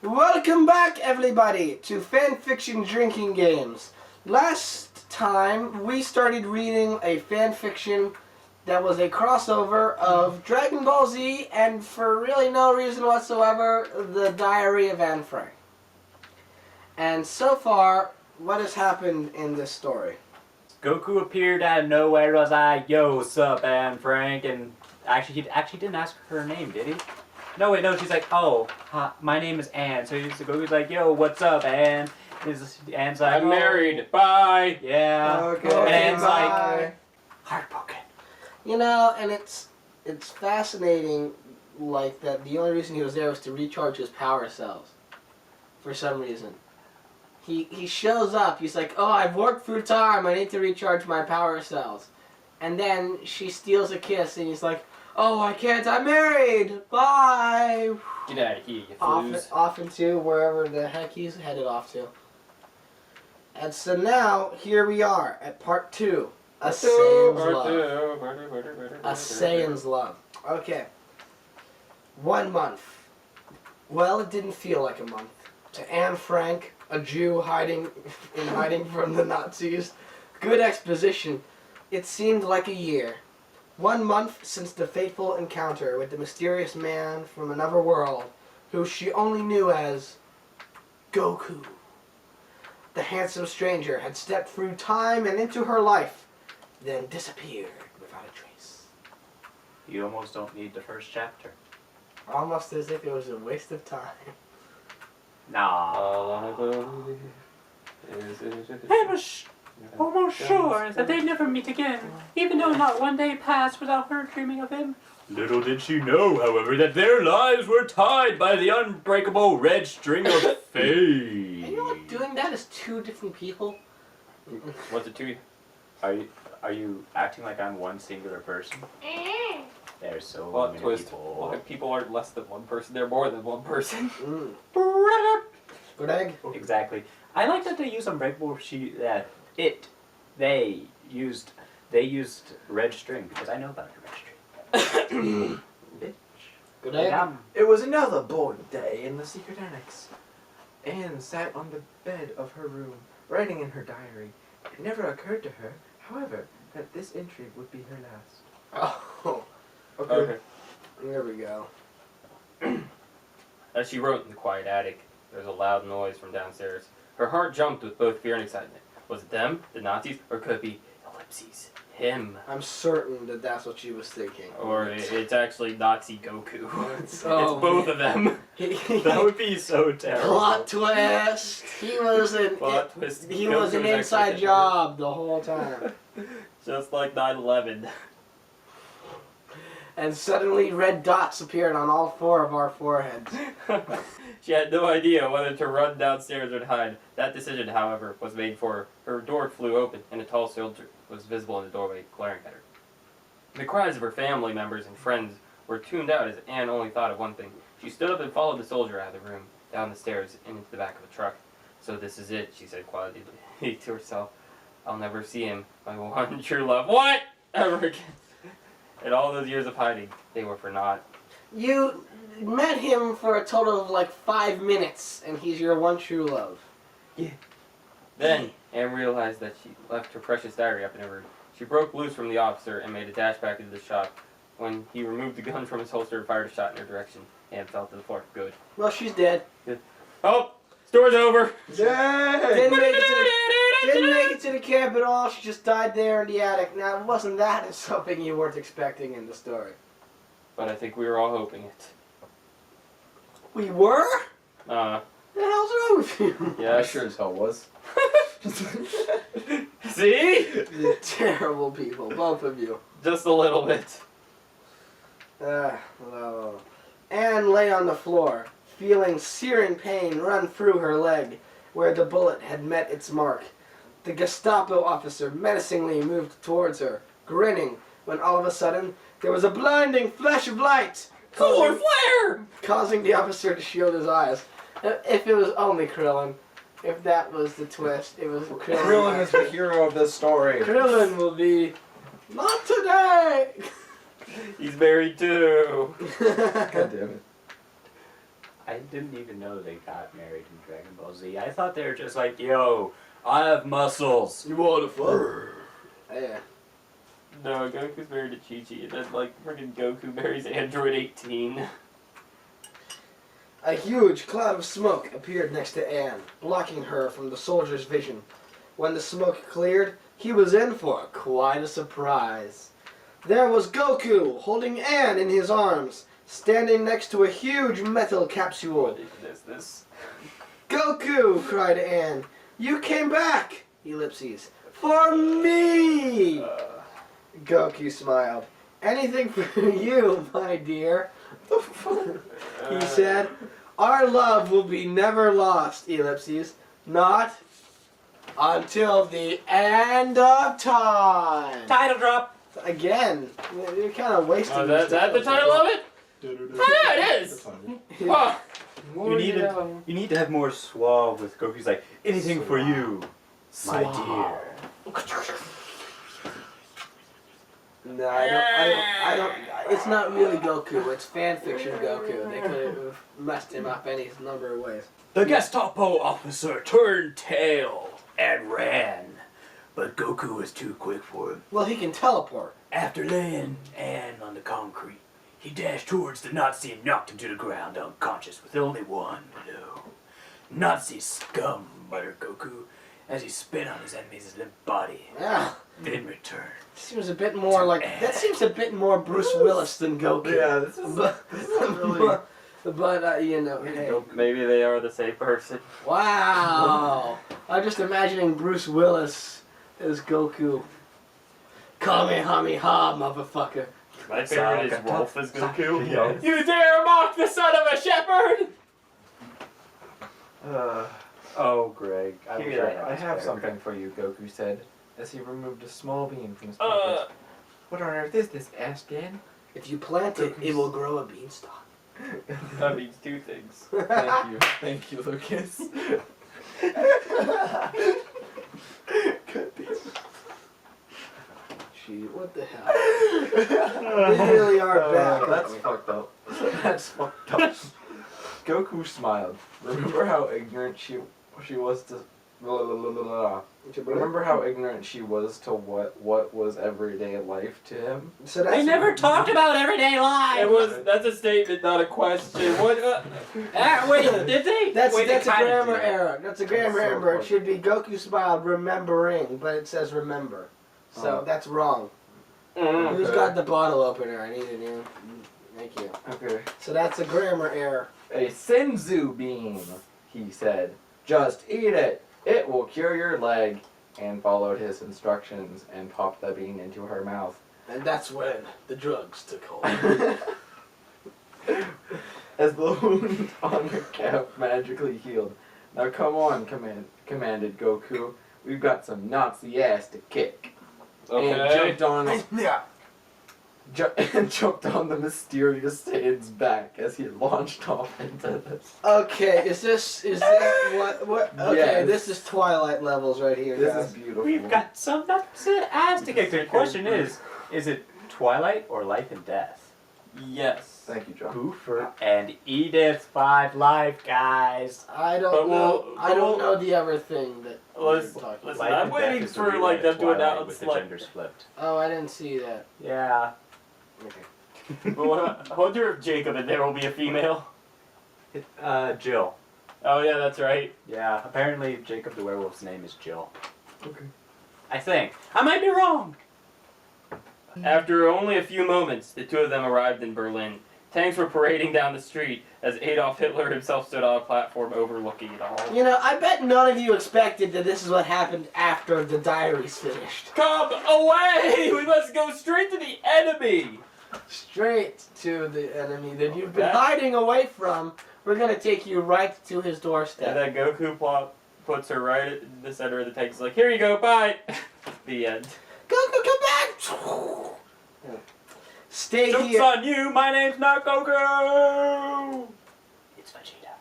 Welcome back, everybody, to Fanfiction Drinking Games. Last time, we started reading a fanfiction that was a crossover of Dragon Ball Z and, for really no reason whatsoever, The Diary of Anne Frank. And so far, what has happened in this story? Goku appeared out of nowhere, was like, "Yo, what's up, Anne Frank?" And he actually didn't ask her name, did he? No, wait, no, she's like, "Oh, hi, my name is Anne." So Goku's like, "Yo, what's up, Anne?" Anne's like, I'm married. Bye. Yeah. Okay, And Anne's bye. like, heartbroken. You know, and it's fascinating, like, that the only reason he was there was to recharge his power cells. For some reason. He shows up, he's like, "Oh, I've worked through time, I need to recharge my power cells." And then she steals a kiss, and he's like, "Oh, I can't, I'm married! Bye!" Get out of here, you fools. Off into wherever the heck he's headed off to. And so now, here we are, at part 2. A Saiyan's Love. A Saiyan's Love. Okay. 1 month. Well, it didn't feel like a month. To Anne Frank, a Jew hiding from the Nazis. Good exposition. It seemed like a year. 1 month since the fateful encounter with the mysterious man from another world, who she only knew as Goku. The handsome stranger had stepped through time and into her life, then disappeared without a trace. You almost don't need the first chapter. Almost as if it was a waste of time. Nah. I was almost sure that they'd never meet again, even though not one day passed without her dreaming of him. Little did she know, however, that their lives were tied by the unbreakable red string of fate. And you know what? Doing that is 2 different people. What's it to you? Are you acting like I'm one singular person? There's so Plot many twist. people. Well, people aren't less than one person, they're more than one person. Greg? Exactly. I like that they use unbreakable. They used red string because I know about the red string. Greg? It was another boring day in the secret annex. Anne sat on the bed of her room, writing in her diary. It never occurred to her, however, that this entry would be her last. Oh, Okay. there we go. As she wrote in the quiet attic, there was a loud noise from downstairs. Her heart jumped with both fear and excitement. Was it them, the Nazis, or could it be ellipses? Him. I'm certain that that's what she was thinking. Or it's actually Nazi Goku. It's Oh, both of them. That would be so terrible. Plot twist! He was an Plot twist. he Goku was an actually inside Hitler. job the whole time. Just like 9/11. And suddenly red dots appeared on all 4 of our foreheads. She had no idea whether to run downstairs or to hide. That decision, however, was made for her. Her door flew open, and a tall soldier was visible in the doorway, glaring at her. The cries of her family members and friends were tuned out as Anne only thought of one thing. She stood up and followed the soldier out of the room, down the stairs, and into the back of a truck. "So this is it," she said quietly to herself. "I'll never see him, my one true love." What? Ever again. And all those years of hiding, they were for naught. You met him for a total of like 5 minutes, and he's your one true love. Then, Anne realized that she left her precious diary up in her room. She broke loose from the officer and made a dash back into the shop. When he removed the gun from his holster and fired a shot in her direction, Anne fell to the floor. Good. Well, she's dead. Oh! Story's over! Didn't make it to the camp at all. She just died there in the attic. Now, wasn't that something you weren't expecting in the story? But I think we were all hoping it. We were? Uh, The hell's wrong with you? yeah. I sure as hell was. See? You're terrible people, both of you. Just a little bit. Well. Anne lay on the floor, feeling searing pain run through her leg, where the bullet had met its mark. The Gestapo officer menacingly moved towards her, grinning, when all of a sudden there was a blinding flash of light, Solar flare! causing the officer to shield his eyes. If it was only Krillin, if that was the twist, it was Krillin. Krillin is the hero of this story. Krillin will be, not today! He's married too. God damn it. I I didn't even know they got married in Dragon Ball Z. I thought they were just like, yo, I have muscles. You want to fuck? Yeah. No, Goku's married to Chi-Chi, and then, like, friggin' Goku marries Android 18. A huge cloud of smoke appeared next to Anne, blocking her from the soldier's vision. When the smoke cleared, he was in for quite a surprise. There was Goku, holding Anne in his arms, standing next to a huge metal capsule. What is this? Goku, cried Anne, you came back, ellipses, for me! Goku smiled. Anything for you, my dear, he said. Our love will be never lost, ellipses, not until the end of time. Title drop. Again, you're kind of wasting. Oh, that's the title of it? Oh, yeah, it is! Oh. You need to have more suave with Goku's like, anything for you, my dear. No, I don't. It's not really Goku. It's fan fiction Goku. They could have messed him up any number of ways. The Gestapo officer turned tail and ran, but Goku was too quick for him. Well, he can teleport. After laying Anne on the concrete, he dashed towards the Nazi and knocked him to the ground unconscious with only one blow. Nazi scum, muttered Goku as he spit on his enemy's limp body, Yeah, then returned. seems a bit more like that. Seems a bit more Bruce Willis than Goku. Yeah, this is not really. But you know, hey. Maybe they are the same person. Wow! I'm just imagining Bruce Willis as Goku. Kamehameha, motherfucker. My favorite is Wolf as Goku. Yes. You dare mock the son of a shepherd! Oh, Greg. I have something for you, Goku said, as he removed a small bean from his pocket. What on earth is this, Ashcan? If you plant it, it will grow a beanstalk. That means two things. Thank you, Lucas. Gee, what the hell? We really are back. That's fucked up. That's fucked up. Goku smiled. Remember how ignorant she was to. Remember how ignorant she was to what was everyday life to him? So They never talked about everyday life. That's a statement, not a question. What? Wait, did they? That's Wait, a they kinda grammar did. error. That's a grammar That's so error. It funny. should be Goku smiled remembering, but it says remember. So that's wrong. Who's got the bottle opener? I need a new. Thank you. Okay. So that's a grammar error. A senzu bean, he said. Just eat it. It will cure your leg. Anne followed his instructions and popped the bean into her mouth. And that's when the drugs took hold. As the wound on her calf magically healed. Now come on, commanded Goku. We've got some Nazi ass to kick. And jumped on and jumped on the mysterious Saiyan's back as he launched off into this. Okay, is this what? Okay, Yes. this is Twilight levels right here, This guys. is beautiful. We've got some nuts ass to kick. The question is it Twilight or Life and Death? Yes. Thank you, John. Boofer and Edith 5 Life, guys. I don't But know. we'll- I don't know the other thing that. Let's- you're talking let's- about. Life I'm and waiting Death is for, the like, them to Twilight announce, with the like- genders flipped. Oh, I didn't see that. Yeah. Okay. Well, I wonder if Jacob in there will be a female. Jill. Oh yeah, that's right. Yeah, apparently Jacob the Werewolf's name is Jill. Okay. I think. I might be wrong. After only a few moments, the two of them arrived in Berlin. Tanks were parading down the street as Adolf Hitler himself stood on a platform overlooking it all. You know, I bet none of you expected that this is what happened after the diary's finished. Come away! We must go straight to the enemy! Straight to the enemy that you've been hiding away from. We're gonna take you right to his And doorstep. then Goku puts her right in the center of the tank. He's like, here you go, bye! The end. Goku, come back! Stay Joke's here. on you, my name's not Goku! It's Vegeta.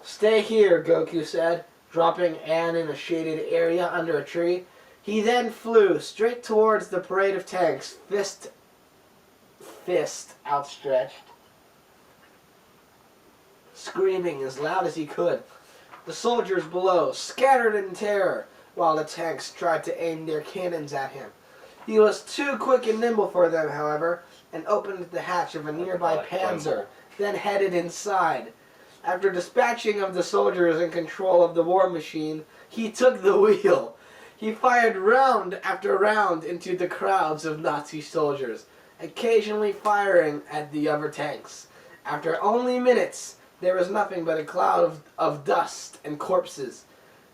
Stay here, Goku said, dropping Anne in a shaded area under a tree. He then flew straight towards the parade of tanks, fist fist outstretched, screaming as loud as he could. The soldiers below scattered in terror while the tanks tried to aim their cannons at him. He was too quick and nimble for them, however, and opened the hatch of a nearby Panzer, then headed inside. After dispatching of the soldiers in control of the war machine, he took the wheel. He fired round after round into the crowds of Nazi soldiers, occasionally firing at the other tanks. After only minutes, there was nothing but a cloud of dust and corpses.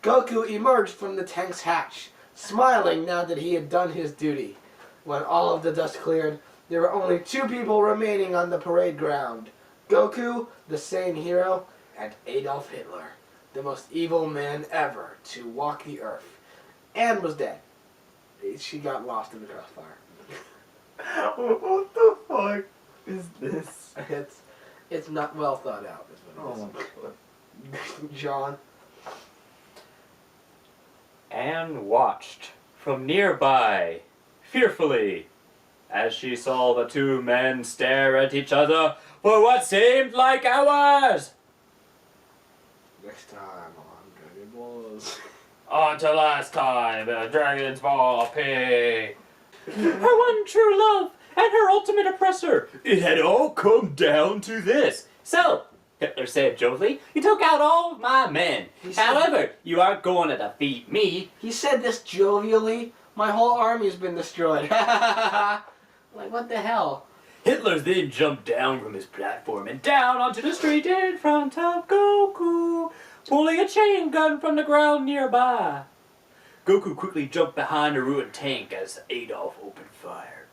Goku emerged from the tank's hatch, smiling now that he had done his duty. When all of the dust cleared, there were only 2 people remaining on the parade ground. Goku, the sane hero, and Adolf Hitler, the most evil man ever to walk the earth. Anne was dead. She got lost in the crossfire. What the fuck is this? It's not well thought out, is what Oh it my god. is. John. Anne watched from nearby, fearfully, as she saw the 2 men stare at each other for what seemed like hours. Next time on Dragon Balls. On to last time, Dragon's Ball P. Her one true love and her ultimate oppressor. It had all come down to this. So, Hitler said jovially, you took out all of my men. However, you aren't going to defeat me. He said this jovially. My whole army's been destroyed. Like, what the hell? Hitler then jumped down from his platform and down onto the street in front of Goku, pulling a chain gun from the ground nearby. Goku quickly jumped behind a ruined tank as Adolf opened fire.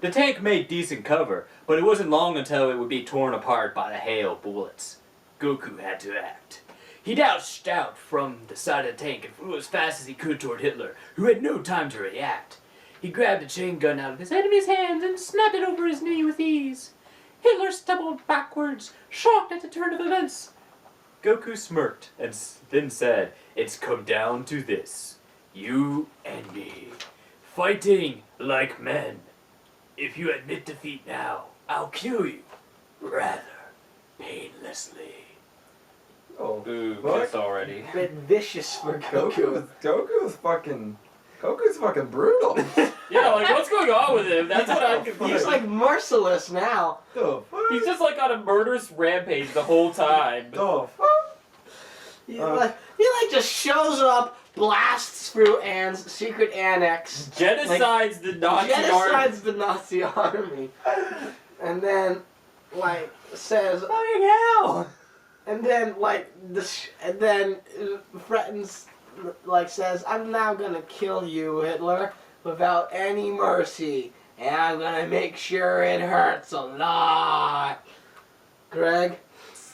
The tank made decent cover, but it wasn't long until it would be torn apart by the hail of bullets. Goku had to act. He dashed out from the side of the tank and flew as fast as he could toward Hitler, who had no time to react. He grabbed the chain gun out of his enemy's hands and snapped it over his knee with ease. Hitler stumbled backwards, shocked at the turn of events. Goku smirked and then said, it's come down to this. You and me. Fighting like men. If you admit defeat now, I'll kill you. Rather painlessly. Oh, Ooh, fuck. kiss already. Bit vicious for Goku. Goku's fucking brutal. Yeah, like, what's going on with him? That's what I'm confused. He's like merciless now. The fuck? He's just like on a murderous rampage the whole time. The fuck? He like just shows up, blasts through Anne's secret annex, Genocides the Nazi army. genocides the Nazi army, and then like says, "Oh hell!" And then threatens, like says, "I'm now gonna kill you, Hitler, without any mercy, and I'm gonna make sure it hurts a lot." Greg.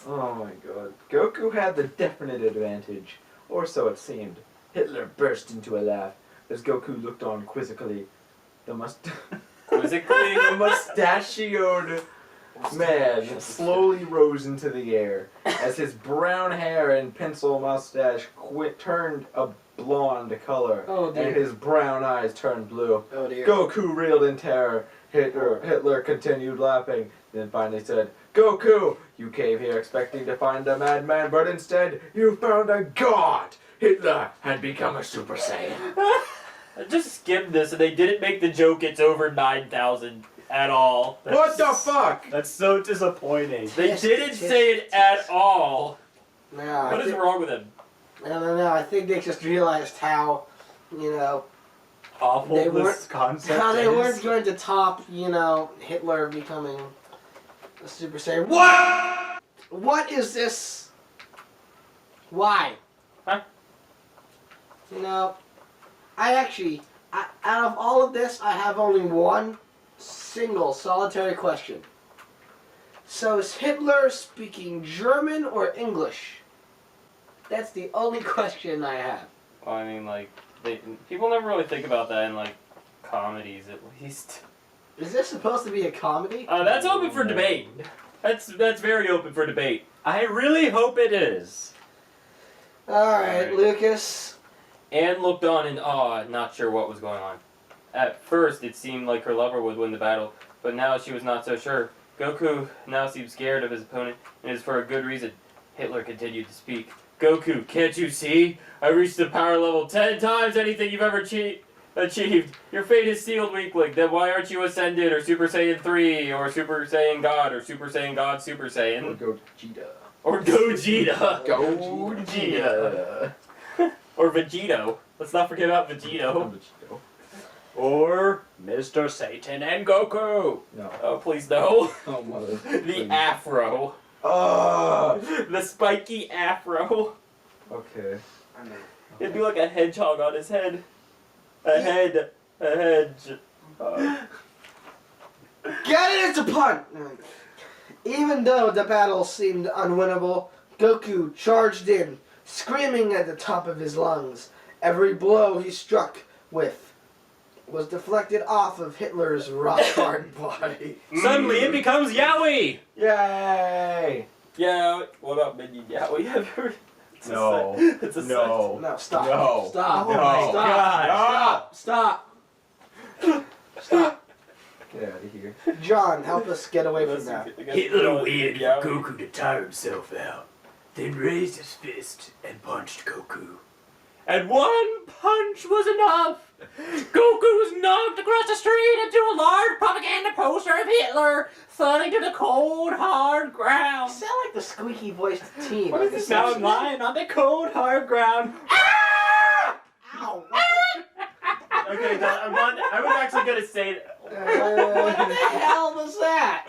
Oh my god. Goku had the definite advantage, or so it seemed. Hitler burst into a laugh as Goku looked on quizzically. The mustachioed man slowly rose into the air as his brown hair and pencil mustache turned a blonde color, Oh dear. and his brown eyes turned blue. Oh dear. Goku reeled in terror. Hitler continued laughing, then finally said, Goku, you came here expecting to find a madman, but instead you found a god! Hitler had become a Super Saiyan. I just skimmed this and they didn't make the joke it's over 9,000 at all. What the fuck? That's so disappointing. They didn't say it at all. Yeah, What is wrong with him? I don't know. I think they just realized how, Awful They this weren't- concept how they is. weren't going to top, Hitler becoming a Super Saiyan. What? What is this? Why? Huh? Out of all of this, I have only one single solitary question. So is Hitler speaking German or English? That's the only question I have. Well, I mean, people never really think about that in, comedies, at least. Is this supposed to be a comedy? That's open for debate. That's very open for debate. I really hope it is. Alright, Alright. Lucas. Anne looked on in awe, not sure what was going on. At first, it seemed like her lover would win the battle, but now she was not so sure. Goku now seemed scared of his opponent, and it is for a good reason. Hitler continued to speak. Goku, can't you see? I reached the power level 10 times anything you've ever achieved. Your fate is sealed, weakling. Then why aren't you Ascended, or Super Saiyan 3, or Super Saiyan God, or Super Saiyan God Super Saiyan? Or Gogeta. Or Gogeta. Gogeta. Or Vegito. Let's not forget about Vegito. Or Mr. Satan and Goku. No. Oh, please no. Oh, mother. The afro. Oh. The spiky afro. Okay. It'd be like a hedgehog on his head. A hedge. Get it, it's a pun! Even though the battle seemed unwinnable, Goku charged in, screaming at the top of his lungs. Every blow he struck with was deflected off of Hitler's rock-hard body. Suddenly it becomes Yowie! Yay! Yeah, what about Minion Yowie? It's No. It's a No. No, stop. No. Stop. No. Stop. God. Stop. Stop. Get out of here. John, help us get away from that. Hitler waited for Goku to tire himself out, then raised his fist and punched Goku. And one punch was enough! Goku was knocked across the street into a large propaganda poster of Hitler, thudding to the cold, hard You ground. sound like the squeaky voiced teen. What is this Now sound? I'm lying on the cold, hard ground. Ow. Okay, I was actually gonna say What the hell was that?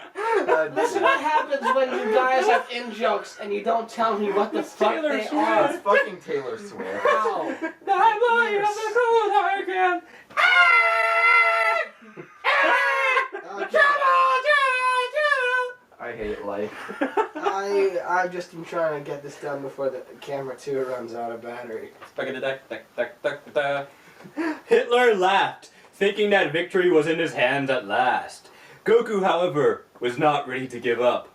This is what happens when you guys have in-jokes and you don't tell me what the fuck Taylor they Swift. are. It's fucking Taylor Swift. Ow. Now I'm lying on the cold, hard ground. Okay. I hate life. I just am trying to get this done before the camera 2 runs out of battery. Hitler laughed, thinking that victory was in his hands at last. Goku, however, was not ready to give up.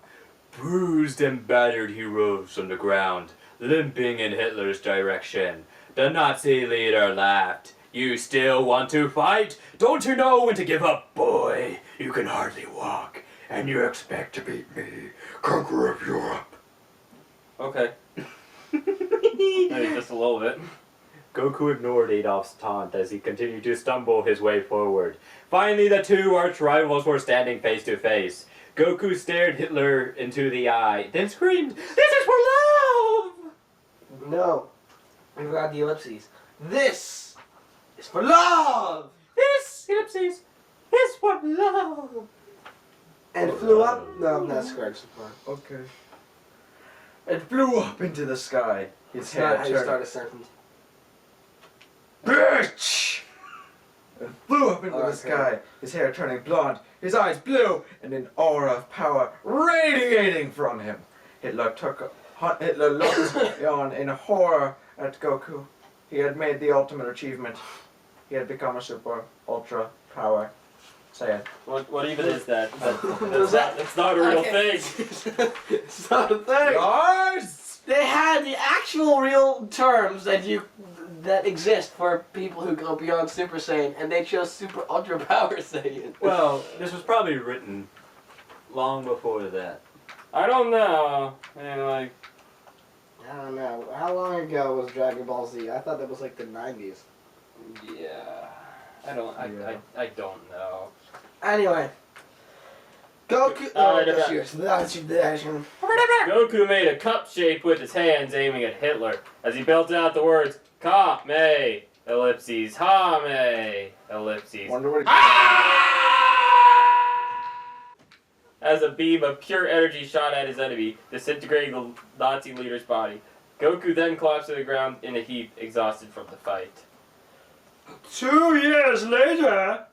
Bruised and battered, he rose from the ground, limping in Hitler's direction. The Nazi leader laughed. You still want to fight? Don't you know when to give up, boy? You can hardly walk, and you expect to beat me, conqueror of Europe. Okay. Maybe just a little bit. Goku ignored Adolf's taunt as he continued to stumble his way forward. Finally, the two arch-rivals were standing face to face. Goku stared Hitler into the eye, then screamed, "This is for love!" No. I forgot the ellipses. This is for love! This, ellipses, is for love. And flew up. No, that's scratch the part. Okay. It flew up into the sky. His It's hair not how you turned. start a sentence. Bitch! It flew up into Okay. the sky, his hair turning blonde, his eyes blue, and an aura of power radiating from him. Hitler looked on in horror at Goku. He had made the ultimate achievement. He had become a super ultra power Saiyan. What even is that? Was that- It's not a real Okay. thing. It's not a thing. Yes! They had the actual real terms that exist for people who go beyond Super Saiyan, and they chose Super Ultra Power Saiyan. Well, this was probably written long before that. I don't know. I mean, like, I don't know. How long ago was Dragon Ball Z? I thought that was like the 90s. yeah. I don't know. Anyway. Goku. Goku made a cup shape with his hands aiming at Hitler as he belted out the words Ka Me ellipses Ha Me ellipses Wonder what as a beam of pure energy shot at his enemy, disintegrating the Nazi leader's body. Goku then collapsed to the ground in a heap, exhausted from the fight. 2 years later,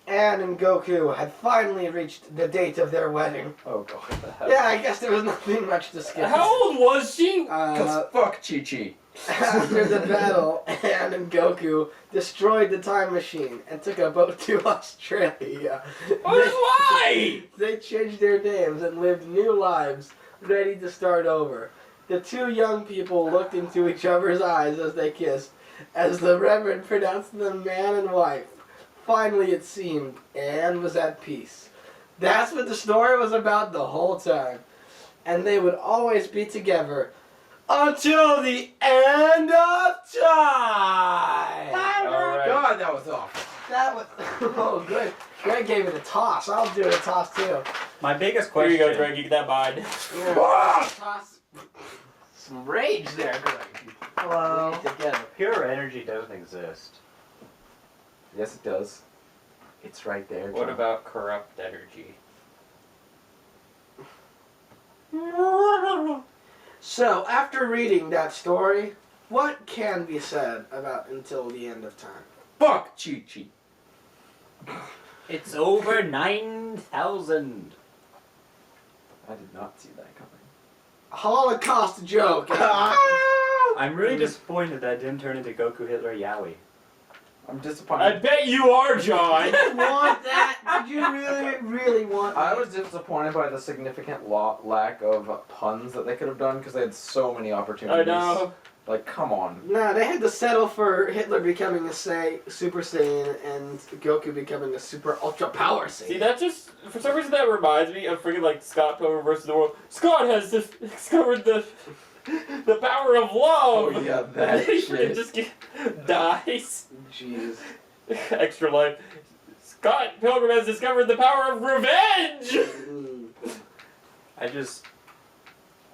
Ann and Goku had finally reached the date of their wedding. Oh god. Yeah, I guess there was nothing much to skip. How old was she? Cause fuck Chi-Chi. After the battle, Ann and Goku destroyed the time machine and took a boat to Australia. Why? They changed their names and lived new lives, ready to start over. The two young people looked into each other's eyes as they kissed, as the Reverend pronounced them man and wife. Finally, it seemed, Anne was at peace. That's what the story was about the whole time. And they would always be together until the end of time. Alright. God, that was awful. That was oh good. Greg gave it a toss. I'll do a toss too. My biggest Here you question. go, Greg. You get that mine. Toss. Some rage there, Greg. Hello. Together. Pure energy doesn't exist. Yes, it does. It's right there. What John. about corrupt energy? So after reading that story, what can be said about Until the End of Time? Fuck Chi Chi. It's over 9,000. I did not see that coming. Holocaust joke. I'm really disappointed that I didn't turn into Goku, Hitler, Yowie. I'm I disappointed. bet you are, John! Did you want that? Did you really want that? I was disappointed by the significant lack of puns that they could have done because they had so many opportunities. I know. Like, come on. No, they had to settle for Hitler becoming a Super Saiyan and Goku becoming a Super Ultra Power Saiyan. See, that just, for some reason that reminds me of freaking like Scott Pilgrim versus the World. Scott has discovered the power of love! Oh, yeah, that He shit. just dies. Jeez. Extra life. Scott Pilgrim has discovered the power of revenge! Mm.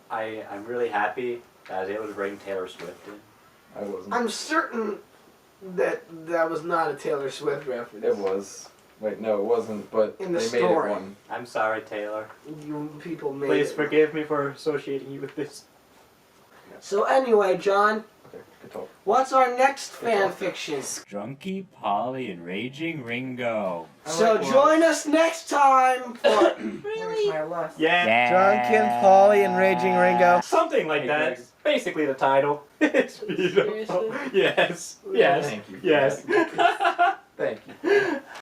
I'm really happy that I was able to bring Taylor Swift in. I wasn't. I'm certain that that was not a Taylor Swift reference. It was. Wait, no, it wasn't, but In the they story. made it one. I'm sorry, Taylor. You people made Please it. forgive me for associating you with this. So anyway, John, Okay, good talk. what's our next fan fiction? Drunky Polly and Raging Ringo. So join us next time for Where's my last? Yeah. Drunken Polly and Raging Ringo. Something like Hey, that. Greg. Basically the title. It's beautiful. Seriously? Yes. Yes. Thank you. Yes. Thank you.